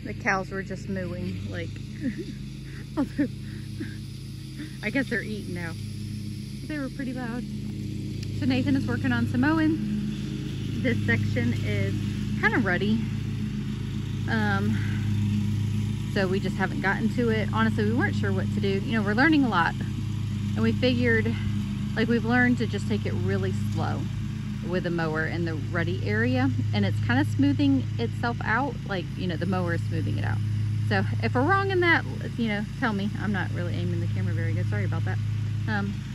The cows were just mooing, like, I guess they're eating now. They were pretty loud. So Nathan is working on some mowing. This section is kind of ruddy. So we just haven't gotten to it. Honestly, we weren't sure what to do. You know, we're learning a lot. And we figured, like, we've learned to just take it really slow with a mower in the ruddy area. And it's kind of smoothing itself out. Like, you know, the mower is smoothing it out. So if we're wrong in that, you know, tell me. I'm not really aiming the camera very good. Sorry about that.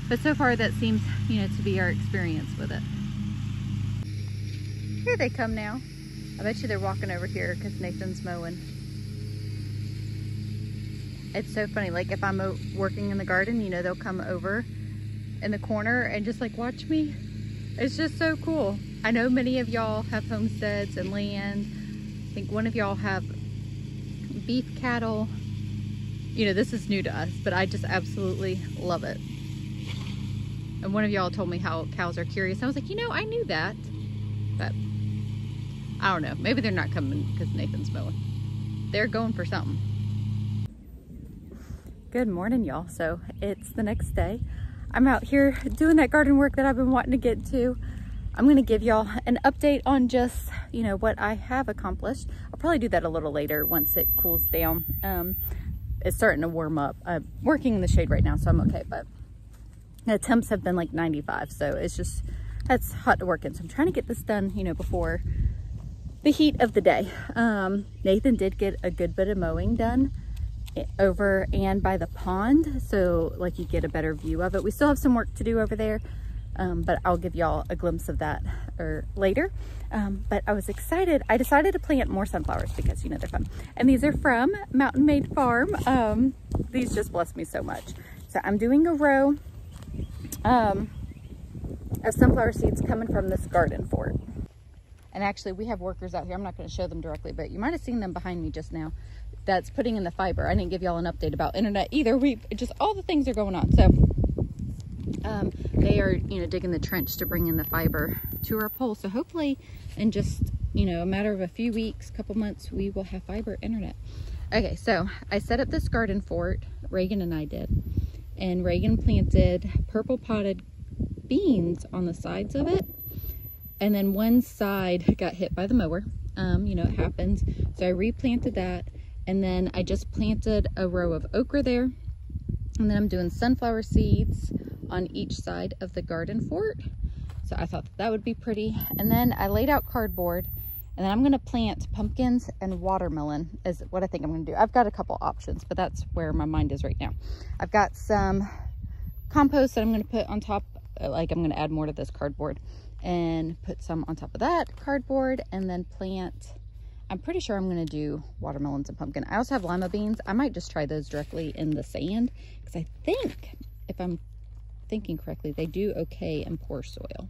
But so far that seems, you know, to be our experience with it. Here they come now. I bet you they're walking over here because Nathan's mowing. It's so funny, like if I'm working in the garden, you know, they'll come over in the corner and just like watch me. It's just so cool. I know many of y'all have homesteads and land. I think one of y'all have beef cattle. You know, this is new to us, but I just absolutely love it. And one of y'all told me how cows are curious. I was like, you know, I knew that, but I don't know. Maybe they're not coming because Nathan's mowing. They're going for something. Good morning, y'all. So it's the next day. I'm out here doing that garden work that I've been wanting to get to. I'm gonna give y'all an update on just, you know, what I have accomplished. I'll probably do that a little later once it cools down. It's starting to warm up. I'm working in the shade right now, so I'm okay, but the temps have been like 95, so it's just, that's hot to work in. So I'm trying to get this done, you know, before the heat of the day. Nathan did get a good bit of mowing done over and by the pond, so like you get a better view of it. We still have some work to do over there, but I'll give y'all a glimpse of that later. But I was excited. I decided to plant more sunflowers because, you know, they're fun. And these are from Mountain Made Farm. These just bless me so much. So I'm doing a row of sunflower seeds coming from this garden fort. And actually we have workers out here. I'm not going to show them directly, but you might have seen them behind me just now. That's putting in the fiber. I didn't give y'all an update about internet either. Just all the things are going on. So they are, you know, digging the trench to bring in the fiber to our pole. So hopefully in just, you know, a matter of a few weeks, couple months, we will have fiber internet. Okay, so I set up this garden fort. Reagan and I did. And Reagan planted purple potted beans on the sides of it. And then one side got hit by the mower. You know, it happens. So I replanted that. And then I just planted a row of okra there. And then I'm doing sunflower seeds on each side of the garden fort. So I thought that would be pretty. And then I laid out cardboard. And then I'm going to plant pumpkins and watermelon is what I think I'm going to do. I've got a couple options, but that's where my mind is right now. I've got some compost that I'm going to put on top. Like I'm going to add more to this cardboard and put some on top of that cardboard and then plant. I'm pretty sure I'm going to do watermelons and pumpkin. I also have lima beans. I might just try those directly in the sand because I think, if I'm thinking correctly, they do okay in poor soil.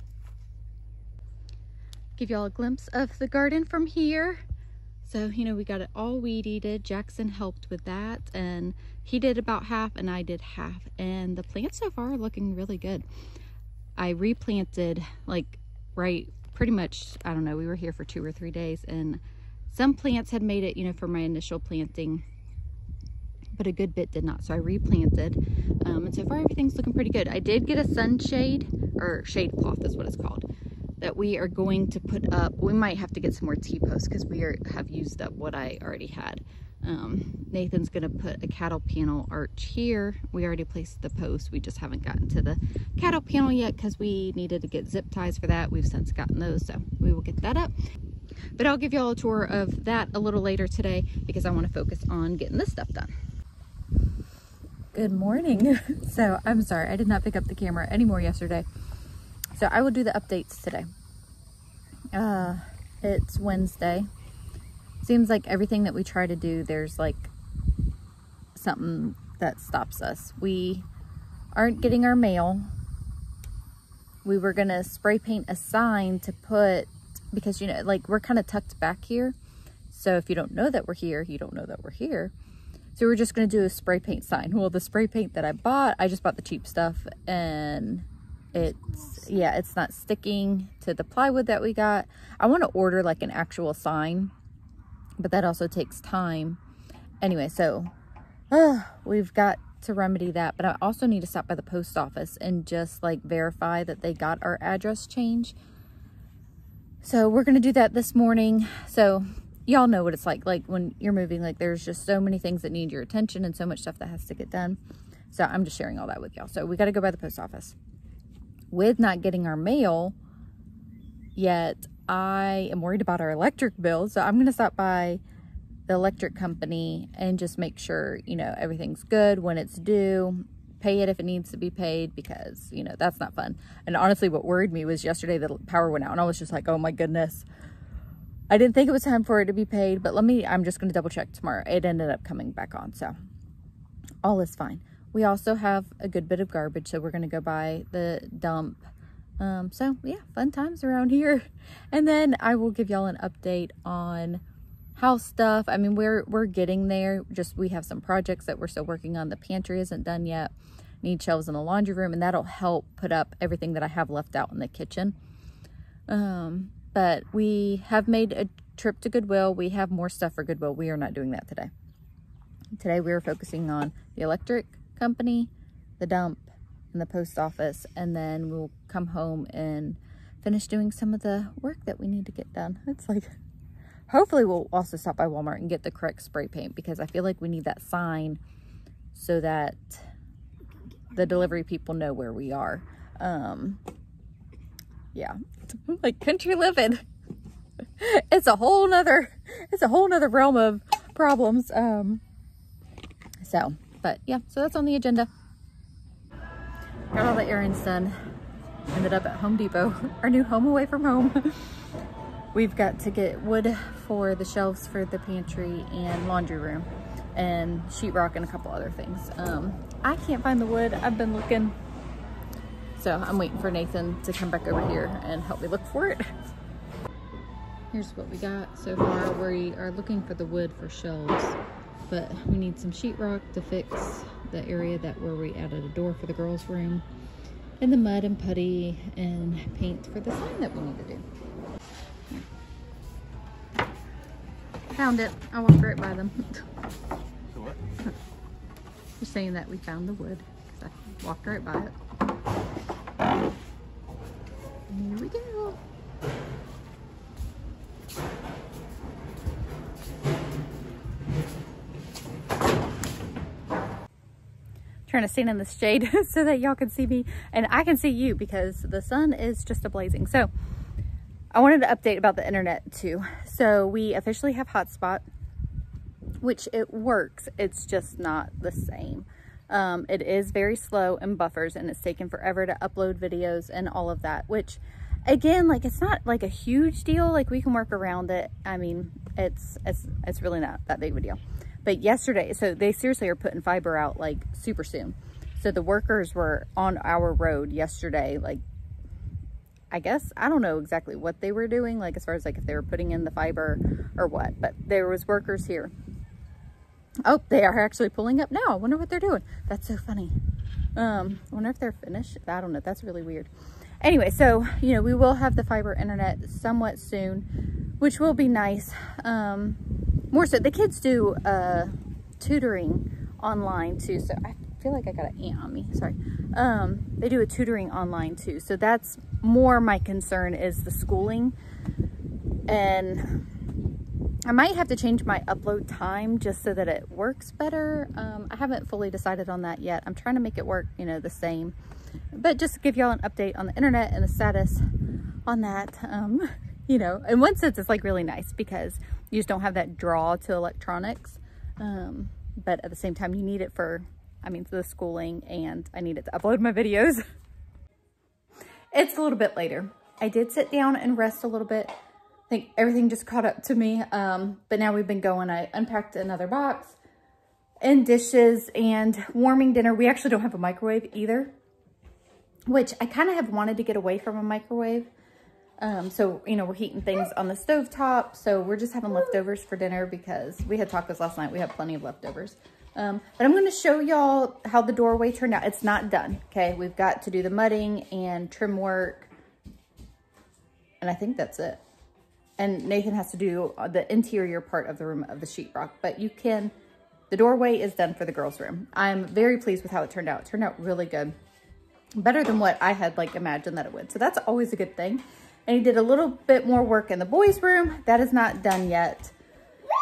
Give y'all a glimpse of the garden from here. So, you know, we got it all weed eated. Jackson helped with that, and he did about half and I did half. And the plants so far are looking really good. I replanted like pretty much, I don't know, we were here for 2 or 3 days and some plants had made it, you know, for my initial planting, but a good bit did not. So I replanted, and so far everything's looking pretty good. I did get a sunshade, or shade cloth is what it's called, that we are going to put up. We might have to get some more T-posts because we have used up what I already had. Nathan's gonna put a cattle panel arch here. We already placed the post. We just haven't gotten to the cattle panel yet because we needed to get zip ties for that. We've since gotten those, so we will get that up. But I'll give y'all a tour of that a little later today because I want to focus on getting this stuff done. Good morning. So I'm sorry, I did not pick up the camera anymore yesterday. So I will do the updates today. It's Wednesday. Seems like everything that we try to do, there's like something that stops us. We aren't getting our mail. We were gonna spray paint a sign to put, because, you know, like we're kind of tucked back here. So if you don't know that we're here, you don't know that we're here. So we're just gonna do a spray paint sign. Well, the spray paint that I just bought the cheap stuff, and it's not sticking to the plywood that we got. I want to order like an actual sign but that also takes time. Anyway, so we've got to remedy that, but I also need to stop by the post office and just like verify that they got our address change. So we're going to do that this morning. So y'all know what it's like when you're moving, like there's just so many things that need your attention and so much stuff that has to get done. So I'm just sharing all that with y'all. So we got to go by the post office. With not getting our mail yet, I am worried about our electric bill. So I'm going to stop by the electric company and just make sure, you know, everything's good when it's due. Pay it if it needs to be paid, because, you know, that's not fun. And honestly, what worried me was yesterday the power went out and I was just like, oh my goodness. I didn't think it was time for it to be paid, but I'm just going to double check tomorrow. It ended up coming back on, so all is fine. We also have a good bit of garbage, so we're going to go by the dump. So yeah, fun times around here. And then I will give y'all an update on house stuff. I mean, we're getting there. Just we have some projects that we're still working on. The pantry isn't done yet. Need shelves in the laundry room, and that'll help put up everything that I have left out in the kitchen. But we have made a trip to Goodwill. We have more stuff for Goodwill. We are not doing that today. Today we are focusing on the electric company, the dump, and the post office, and then we'll come home and finish doing some of the work that we need to get done. It's like, hopefully we'll also stop by Walmart and get the correct spray paint, because I feel like we need that sign so that the delivery people know where we are. Yeah, like country living. It's a whole nother realm of problems. But yeah, so that's on the agenda. Got all the errands done. Ended up at Home Depot, our new home away from home. We've got to get wood for the shelves for the pantry and laundry room, and sheetrock and a couple other things. I can't find the wood. I've been looking. So I'm waiting for Nathan to come back over here and help me look for it. Here's what we got so far. We are looking for the wood for shelves, but we need some sheetrock to fix the area where we added a door for the girls' room, and the mud and putty and paint for the sign that we need to do. Found it. I walked right by them. So what? Just saying that we found the wood, because I walked right by it. Here we go. Trying to stand in the shade so that y'all can see me and I can see you, because the sun is just a-blazing. So I wanted to update about the internet too. So we officially have hotspot, which it works. It's just not the same. It is very slow and buffers, and it's taken forever to upload videos and all of that, which again, like, it's not like a huge deal. Like, we can work around it. I mean, it's really not that big of a deal. But yesterday, so they seriously are putting fiber out like super soon. So the workers were on our road yesterday. Like, I guess, I don't know exactly what they were doing, like as far as like if they were putting in the fiber or what, but there was workers here. Oh, they are actually pulling up now. I wonder what they're doing. That's so funny. I wonder if they're finished. I don't know. That's really weird. Anyway, so, you know, we will have the fiber internet somewhat soon, which will be nice. More so, the kids do tutoring online too. So I feel like I got an ant on me. Sorry. They do a tutoring online too. So that's more my concern, is the schooling. And I might have to change my upload time just so that it works better. I haven't fully decided on that yet. I'm trying to make it work, you know, the same. But just to give y'all an update on the internet and the status on that, you know, in one sense, it's like really nice because you just don't have that draw to electronics. But at the same time, you need it for, I mean, for the schooling, and I need it to upload my videos. It's a little bit later. I did sit down and rest a little bit. I think everything just caught up to me. But now we've been going. I unpacked another box and dishes and warming dinner. We actually don't have a microwave either, which I kind of have wanted to get away from a microwave. So, you know, we're heating things on the stovetop. So we're just having leftovers for dinner because we had tacos last night. We have plenty of leftovers. But I'm going to show y'all how the doorway turned out. It's not done. Okay. We've got to do the mudding and trim work. And I think that's it. and Nathan has to do the interior part of the room of the sheetrock, but you can, the doorway is done for the girls' room. I'm very pleased with how it turned out. It turned out really good. Better than what I had like imagined that it would. So that's always a good thing. And he did a little bit more work in the boys' room. That is not done yet.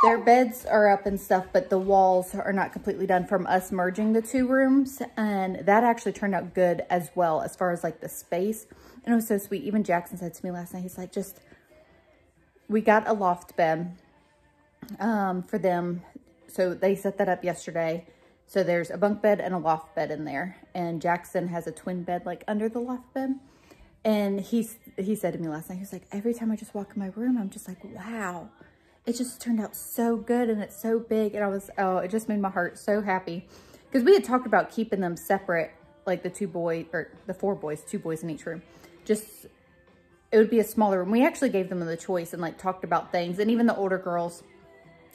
Their beds are up and stuff, but the walls are not completely done from us merging the two rooms. And that actually turned out good as well, as far as like the space. And it was so sweet. Even Jackson said to me last night, he's like, we got a loft bed for them. So they set that up yesterday. So there's a bunk bed and a loft bed in there. And Jackson has a twin bed like under the loft bed. And he said to me last night, he was like, every time I just walk in my room, I'm just like, wow, it just turned out so good and it's so big. And I was, oh, it just made my heart so happy. Because we had talked about keeping them separate, like the 4 boys, 2 boys in each room. Just, it would be a smaller room. We actually gave them the choice and like talked about things, and even the older girls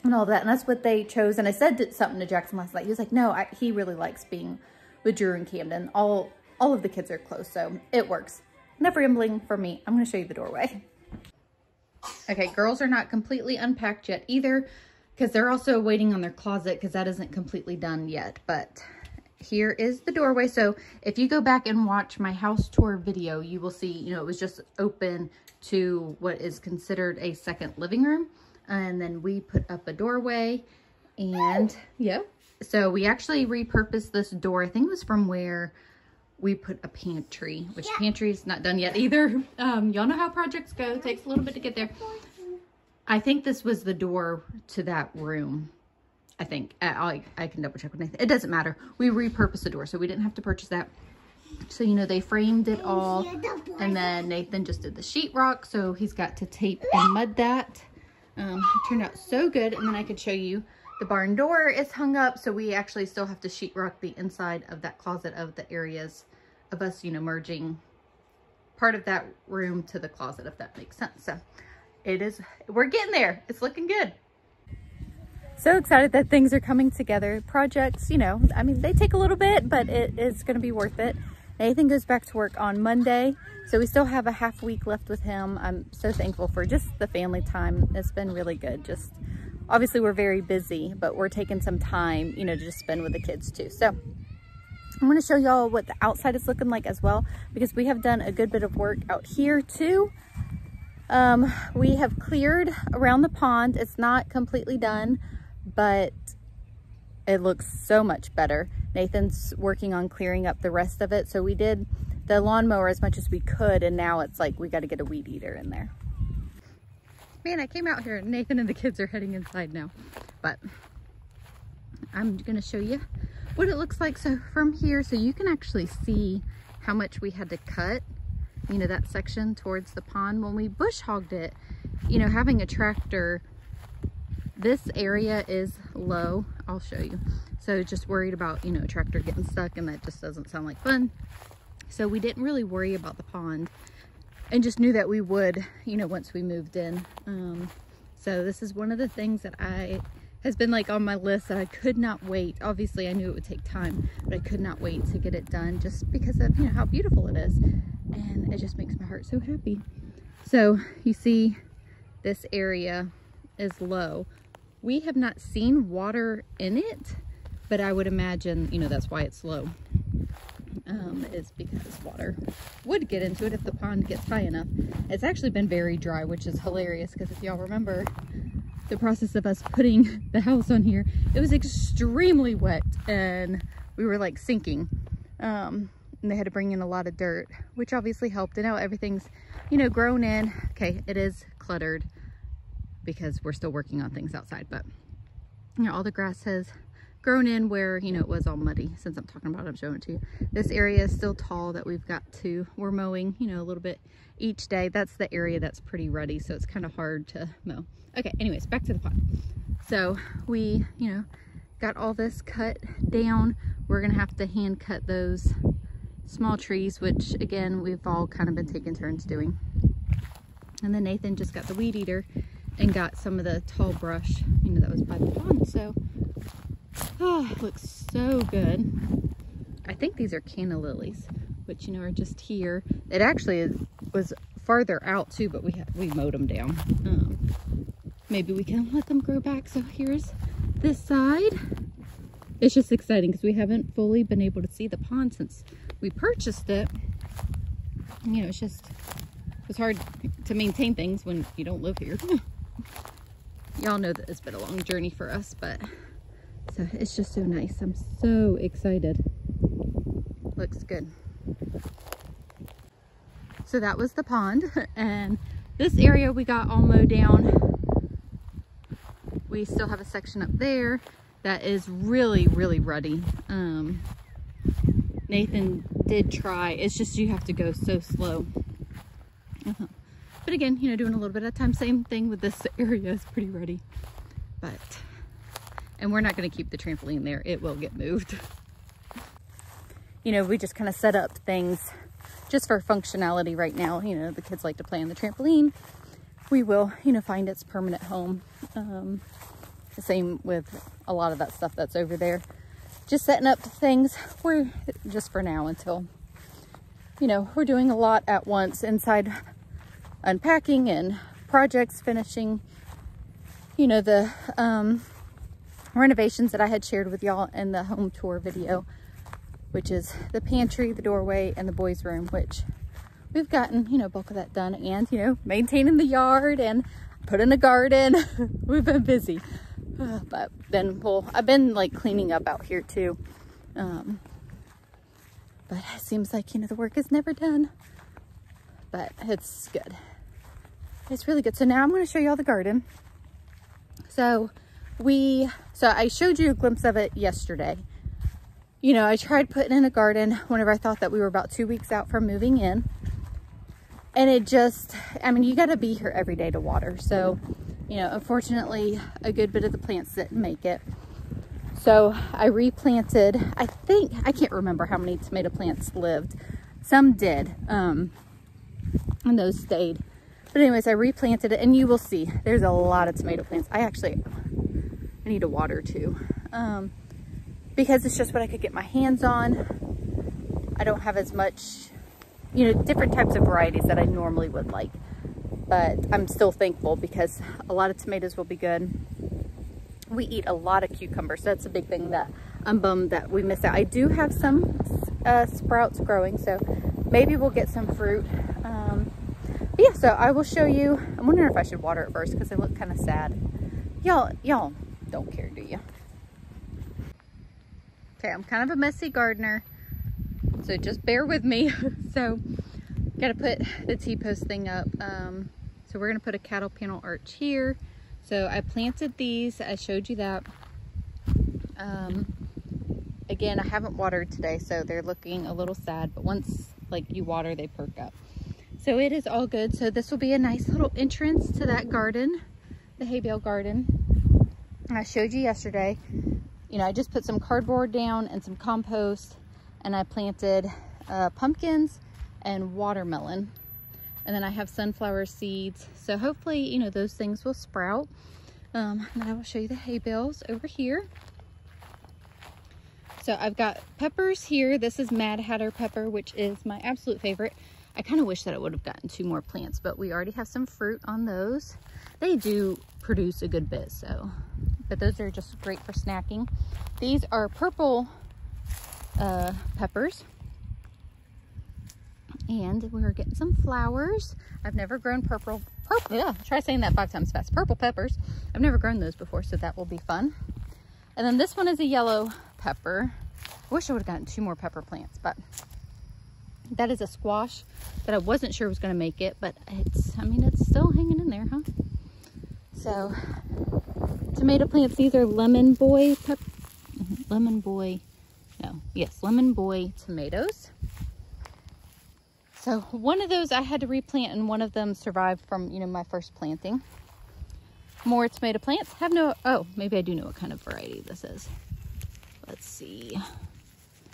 and all that. And that's what they chose. And I said something to Jackson last night. He was like, no, he really likes being with Drew and Camden. All of the kids are close, so it works. Enough rambling for me. I'm going to show you the doorway. Okay, girls are not completely unpacked yet either, because they're also waiting on their closet because that isn't completely done yet. But here is the doorway. So if you go back and watch my house tour video, you will see, you know, it was just open to what is considered a second living room. And then we put up a doorway, and yeah. So we actually repurposed this door. I think it was from where we put a pantry, which pantry is not done yet either. Y'all know how projects go. It takes a little bit to get there. I think this was the door to that room. I think. I can double check with Nathan. It doesn't matter. We repurposed the door, so we didn't have to purchase that. So, you know, they framed it all, and then Nathan just did the sheetrock, so he's got to tape and mud that. It turned out so good. And then I could show you the barn door is hung up, so we actually still have to sheetrock the inside of that closet of the areas of us, you know, merging part of that room to the closet, if that makes sense. So we're getting there. It's looking good. So excited that things are coming together. Projects, you know, I mean, they take a little bit, but it is going to be worth it. Nathan goes back to work on Monday, so we still have a half week left with him. I'm so thankful for just the family time. It's been really good. Just obviously we're very busy, but we're taking some time, you know, to just spend with the kids too. So I'm going to show y'all what the outside is looking like as well, because we have done a good bit of work out here too. We have cleared around the pond. It's not completely done, but it looks so much better. Nathan's working on clearing up the rest of it. So we did the lawnmower as much as we could, and now it's like we got to get a weed eater in there. Man, I came out here. Nathan and the kids are heading inside now, but I'm going to show you what it looks like. So from here, so you can actually see how much we had to cut, you know, that section towards the pond. When we bush hogged it, you know, having a tractor, this area is low. I'll show you. So just worried about, you know, a tractor getting stuck, and that just doesn't sound like fun. So we didn't really worry about the pond, and just knew that we would, you know, once we moved in. So this is one of the things that has been like on my list that I could not wait. Obviously I knew it would take time, but I could not wait to get it done, just because of, you know, how beautiful it is. And it just makes my heart so happy. So you see this area is low. We have not seen water in it, but I would imagine, you know, that's why it's low. Is because water would get into it if the pond gets high enough. It's actually been very dry, which is hilarious, because if y'all remember the process of us putting the house on here, it was extremely wet and we were like sinking. And they had to bring in a lot of dirt, which obviously helped. And now everything's, you know, grown in. Okay, it is cluttered because we're still working on things outside, but you know, all the grass has grown in where, you know, it was all muddy. Since I'm talking about it, I'm showing it to you. This area is still tall that we're mowing, you know, a little bit each day. That's the area that's pretty ruddy, so it's kind of hard to mow. Okay, anyways, back to the pond. So we, you know, got all this cut down. We're gonna have to hand cut those small trees, which again, we've all kind of been taking turns doing. And then Nathan just got the weed eater and got some of the tall brush, you know, that was by the pond. So oh, it looks so good. I think these are canna lilies, which, you know, are just here. It actually was farther out too, but we mowed them down. maybe we can let them grow back. So here's this side. It's just exciting because we haven't fully been able to see the pond since we purchased it. You know, it's hard to maintain things when you don't live here. Y'all know that it's been a long journey for us, but so it's just so nice. I'm so excited. Looks good. So that was the pond, and this area we got all mowed down. We still have a section up there that is really, really ruddy. Nathan did try. It's just you have to go so slow. But again, you know, doing a little bit at a time. Same thing with this area, is pretty ruddy. And we're not going to keep the trampoline there. It will get moved. You know, we just kind of set up things just for functionality right now. You know, the kids like to play on the trampoline. We will, you know, find its permanent home. The same with a lot of that stuff that's over there. Just setting up things for just for now until, you know, we're doing a lot at once inside, unpacking and projects finishing. You know, the renovations that I had shared with y'all in the home tour video, which is the pantry, the doorway, and the boys' room, which we've gotten, you know, bulk of that done, and, you know, maintaining the yard and put in a garden. We've been busy. But then I've been like cleaning up out here too. But it seems like, you know, the work is never done, but it's good. It's really good. So now I'm going to show you all the garden. So I showed you a glimpse of it yesterday. You know, I tried putting in a garden whenever I thought that we were about 2 weeks out from moving in. And it just, I mean, you got to be here every day to water. So, you know, unfortunately, a good bit of the plants didn't make it. So I replanted, I can't remember how many tomato plants lived. Some did, and those stayed. But anyways, I replanted it, and you will see there's a lot of tomato plants. I need to water too, because it's just what I could get my hands on. I don't have as much, you know, different types of varieties that I normally would like. But I'm still thankful because a lot of tomatoes will be good. We eat a lot of cucumbers. So that's a big thing that I'm bummed that we missed out. I do have some sprouts growing, so maybe we'll get some fruit. But yeah, so I will show you. I'm wondering if I should water it first because they look kind of sad. Y'all don't care, do you? Okay, I'm kind of a messy gardener, so just bear with me. So gotta put the T-post thing up. So we're gonna put a cattle panel arch here. So I planted these, I showed you that. Again, I haven't watered today, so they're looking a little sad, but once like you water, they perk up. So it is all good. So this will be a nice little entrance to that garden, the hay bale garden. I showed you yesterday. You know, I just put some cardboard down and some compost, and I planted pumpkins and watermelon, and then I have sunflower seeds, so hopefully, you know, those things will sprout. And then I will show you the hay bales over here. So I've got peppers here. This is Mad Hatter pepper, which is my absolute favorite. I kind of wish that I would have gotten 2 more plants, but we already have some fruit on those. They do produce a good bit, so, but those are just great for snacking. These are purple peppers. And we were getting some flowers. I've never grown purple, yeah, try saying that 5 times fast. Purple peppers. I've never grown those before, so that will be fun. And then this one is a yellow pepper. I wish I would have gotten 2 more pepper plants, but that is a squash that I wasn't sure was going to make it, but it's still hanging in there, huh? So, tomato plants. These are Lemon Boy tomatoes. So one of those I had to replant, and one of them survived from, you know, my first planting. More tomato plants. Oh, maybe I do know what kind of variety this is. Let's see.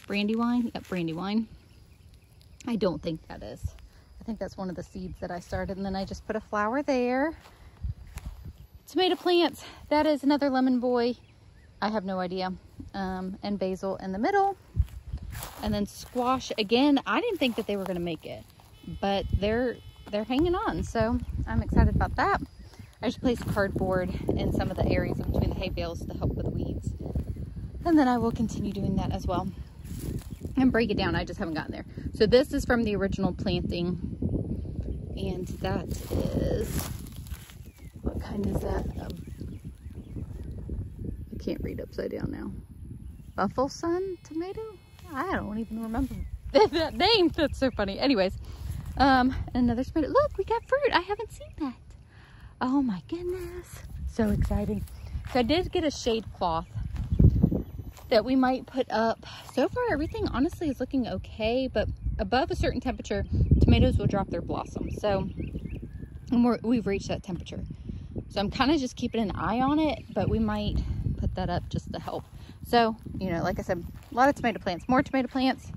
Brandywine? Yep, Brandywine. I don't think that is. I think that's one of the seeds that I started, and then I just put a flower there. Tomato plants. That is another Lemon Boy. I have no idea. And basil in the middle. And then squash, again, I didn't think that they were going to make it, but they're hanging on, so I'm excited about that. I just placed cardboard in some of the areas in between the hay bales to help with weeds. And then I will continue doing that as well. And break it down, I just haven't gotten there. So this is from the original planting. And that is, what kind is that? I can't read upside down now. Buffalo Sun tomato? I don't even remember that name. That's so funny. Anyways, another tomato. Look, we got fruit. I haven't seen that. Oh my goodness. So exciting. So I did get a shade cloth that we might put up. So far, everything honestly is looking okay, but above a certain temperature, tomatoes will drop their blossoms. So we've reached that temperature. So I'm kind of just keeping an eye on it, but we might put that up just to help. So, you know, like I said, a lot of tomato plants, more tomato plants,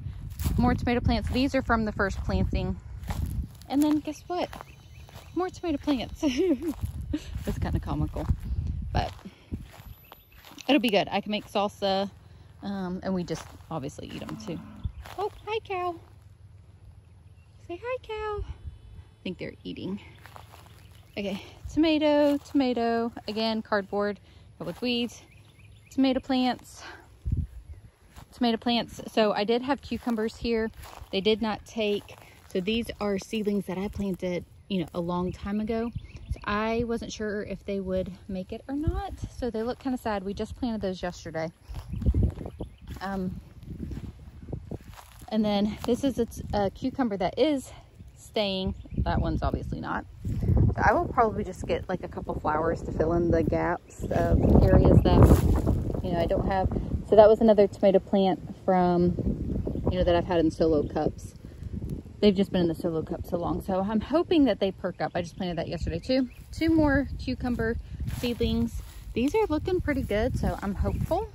more tomato plants. These are from the first planting. And then guess what? More tomato plants. It's kind of comical, but it'll be good. I can make salsa, and we just obviously eat them too. Oh, hi cow. Say hi cow. I think they're eating. Okay, tomato, tomato, again, cardboard with weeds, tomato plants. So I did have cucumbers here. They did not take, so these are seedlings that I planted, you know, a long time ago. So I wasn't sure if they would make it or not. So they look kind of sad. We just planted those yesterday. And then this is a cucumber that is staying. That one's obviously not. So I will probably just get like a couple flowers to fill in the gaps of areas that, you know, I don't have. So that was another tomato plant from, you know, that I've had in solo cups. They've just been in the solo cup so long. So I'm hoping that they perk up. I just planted that yesterday too. 2 more cucumber seedlings. These are looking pretty good, so I'm hopeful.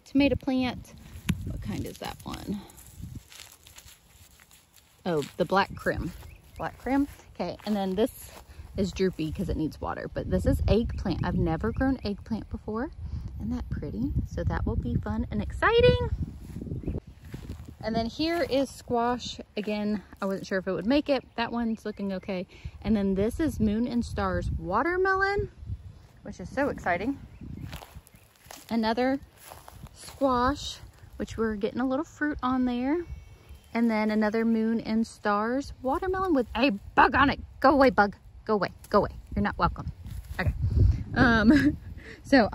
Tomato plant. What kind is that one? Oh, the black crim. Black crim. Okay, and then this is droopy because it needs water, but this is eggplant. I've never grown eggplant before. Isn't that pretty? So that will be fun and exciting. And then here is squash. Again, I wasn't sure if it would make it. That one's looking okay. And then this is Moon and Stars watermelon, which is so exciting. Another squash, which we're getting a little fruit on there. And then another Moon and Stars watermelon with a bug on it. Go away, bug. Go away. Go away. You're not welcome. Okay. So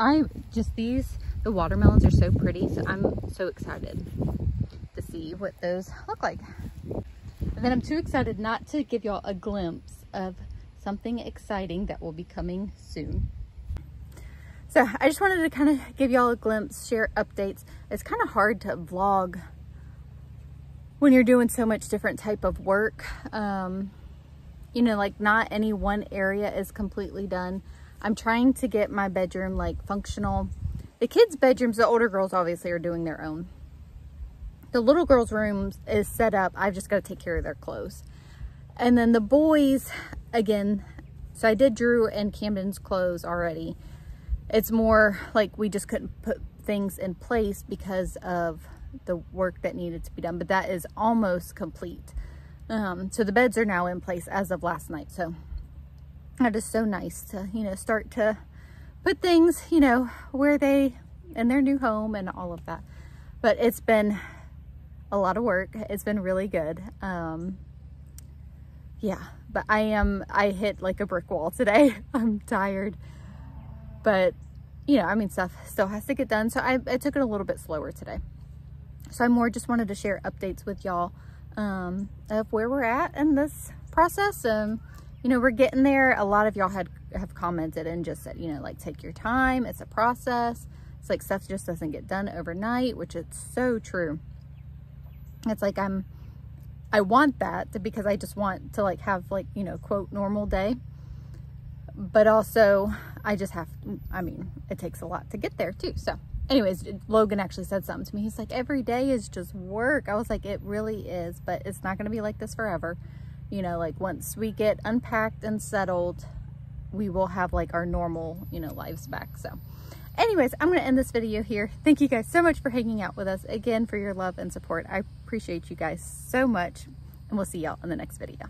the watermelons are so pretty. So I'm so excited to see what those look like. And then I'm too excited not to give y'all a glimpse of something exciting that will be coming soon. So I just wanted to kind of give y'all a glimpse, share updates. It's kind of hard to vlog when you're doing so much different type of work. You know, like not any one area is completely done. I'm trying to get my bedroom like functional. The kids' bedrooms, the older girls obviously are doing their own. The little girls' room is set up. I've just got to take care of their clothes. And then the boys, again, so I did Drew and Camden's clothes already. It's more like we just couldn't put things in place because of the work that needed to be done, but that is almost complete. So the beds are now in place as of last night. So that is so nice to, you know, start to put things, you know, where they, in their new home and all of that. But it's been a lot of work. It's been really good. Yeah, but I hit like a brick wall today. I'm tired, but you know, I mean, stuff still has to get done. So I took it a little bit slower today. So I more just wanted to share updates with y'all of where we're at in this process. You know, we're getting there. A lot of y'all have commented and just said, you know, like, take your time. It's a process. It's like stuff just doesn't get done overnight, which it's so true. It's like I want that because I just want to like have like, you know, quote, normal day. But also I just have, I mean, it takes a lot to get there too. So anyways, Logan actually said something to me. He's like, every day is just work. I was like, it really is, but it's not going to be like this forever. You know, like once we get unpacked and settled, we will have like our normal, you know, lives back. So anyways, I'm going to end this video here. Thank you guys so much for hanging out with us again, for your love and support. I appreciate you guys so much, and we'll see y'all in the next video.